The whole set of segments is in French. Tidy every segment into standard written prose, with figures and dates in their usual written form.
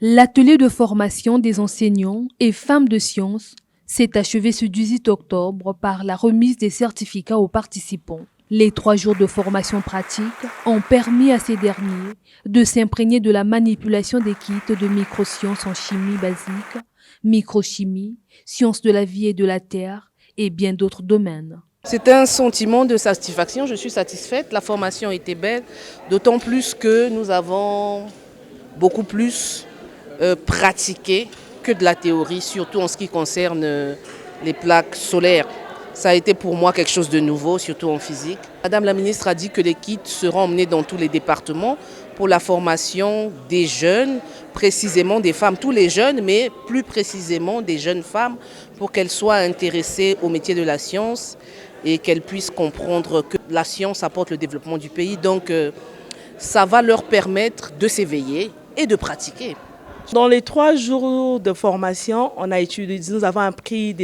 L'atelier de formation des enseignants et femmes de sciences s'est achevé ce 18 octobre par la remise des certificats aux participants. Les 3 jours de formation pratique ont permis à ces derniers de s'imprégner de la manipulation des kits de microsciences en chimie basique, microchimie, sciences de la vie et de la terre et bien d'autres domaines. C'est un sentiment de satisfaction, je suis satisfaite. La formation était belle, d'autant plus que nous avons beaucoup plus pratiqué que de la théorie, surtout en ce qui concerne les plaques solaires. Ça a été pour moi quelque chose de nouveau, surtout en physique. Madame la ministre a dit que les kits seront emmenés dans tous les départements pour la formation des jeunes, précisément des femmes, tous les jeunes, mais plus précisément des jeunes femmes, pour qu'elles soient intéressées au métier de la science et qu'elles puissent comprendre que la science apporte le développement du pays. Donc ça va leur permettre de s'éveiller et de pratiquer. Dans les 3 jours de formation, nous avons appris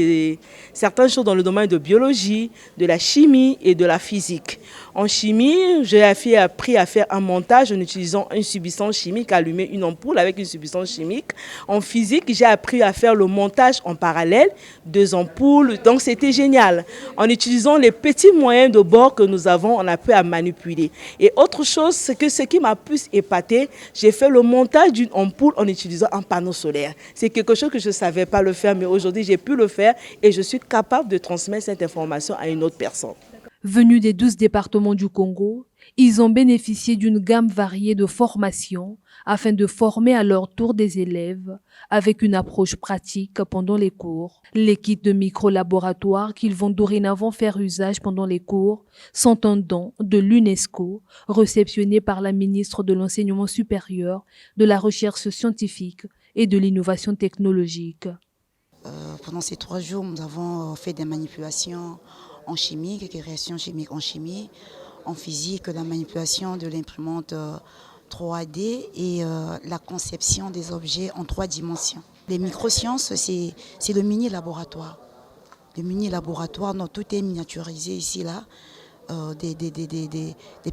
certaines choses dans le domaine de biologie, de la chimie et de la physique. En chimie, j'ai appris à faire un montage en utilisant une substance chimique, allumer une ampoule avec une substance chimique. En physique, j'ai appris à faire le montage en parallèle, 2 ampoules, donc c'était génial. En utilisant les petits moyens de bord que nous avons, on a pu à manipuler. Et autre chose, c'est que ce qui m'a plus épaté, j'ai fait le montage d'une ampoule en utilisant un panneau solaire. C'est quelque chose que je ne savais pas le faire, mais aujourd'hui j'ai pu le faire et je suis capable de transmettre cette information à une autre personne. Venus des 12 départements du Congo, ils ont bénéficié d'une gamme variée de formations afin de former à leur tour des élèves avec une approche pratique pendant les cours. Les kits de micro-laboratoire qu'ils vont dorénavant faire usage pendant les cours sont un don de l'UNESCO réceptionné par la ministre de l'Enseignement supérieur, de la Recherche scientifique et de l'Innovation technologique. Pendant ces 3 jours, nous avons fait des manipulations en chimie, quelques réactions chimiques en chimie, en physique, la manipulation de l'imprimante 3D et la conception des objets en 3 dimensions. Les microsciences, c'est le mini-laboratoire. Le mini-laboratoire, tout est miniaturisé ici, là. Des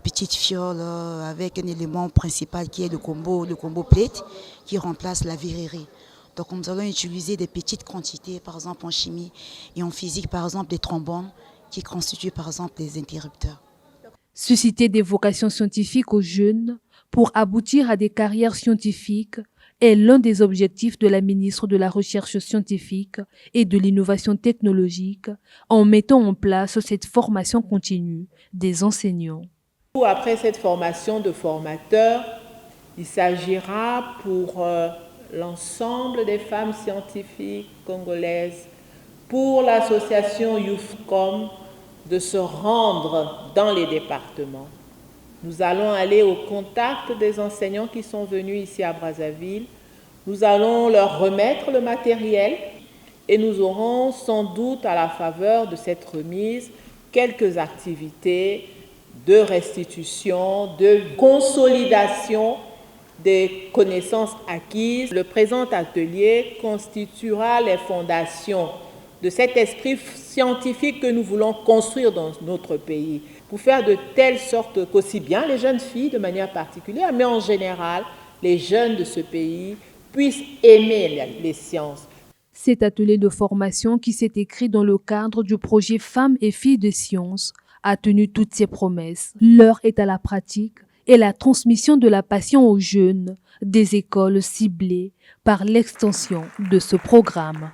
petites fioles avec un élément principal qui est le combo plate qui remplace la verrerie. Donc nous allons utiliser des petites quantités, par exemple en chimie et en physique, par exemple des trombones qui constituent par exemple des interrupteurs. Susciter des vocations scientifiques aux jeunes pour aboutir à des carrières scientifiques est l'un des objectifs de la ministre de la Recherche scientifique et de l'Innovation technologique en mettant en place cette formation continue des enseignants. Après cette formation de formateurs, il s'agira pour l'ensemble des femmes scientifiques congolaises, pour l'association YouthCom, de se rendre dans les départements. Nous allons aller au contact des enseignants qui sont venus ici à Brazzaville. Nous allons leur remettre le matériel et nous aurons sans doute à la faveur de cette remise quelques activités de restitution, de consolidation des connaissances acquises. Le présent atelier constituera les fondations de cet esprit scientifique que nous voulons construire dans notre pays, pour faire de telle sorte qu'aussi bien les jeunes filles de manière particulière, mais en général, les jeunes de ce pays puissent aimer les sciences. Cet atelier de formation qui s'est écrit dans le cadre du projet Femmes et filles de sciences a tenu toutes ses promesses. L'heure est à la pratique et la transmission de la passion aux jeunes des écoles ciblées par l'extension de ce programme.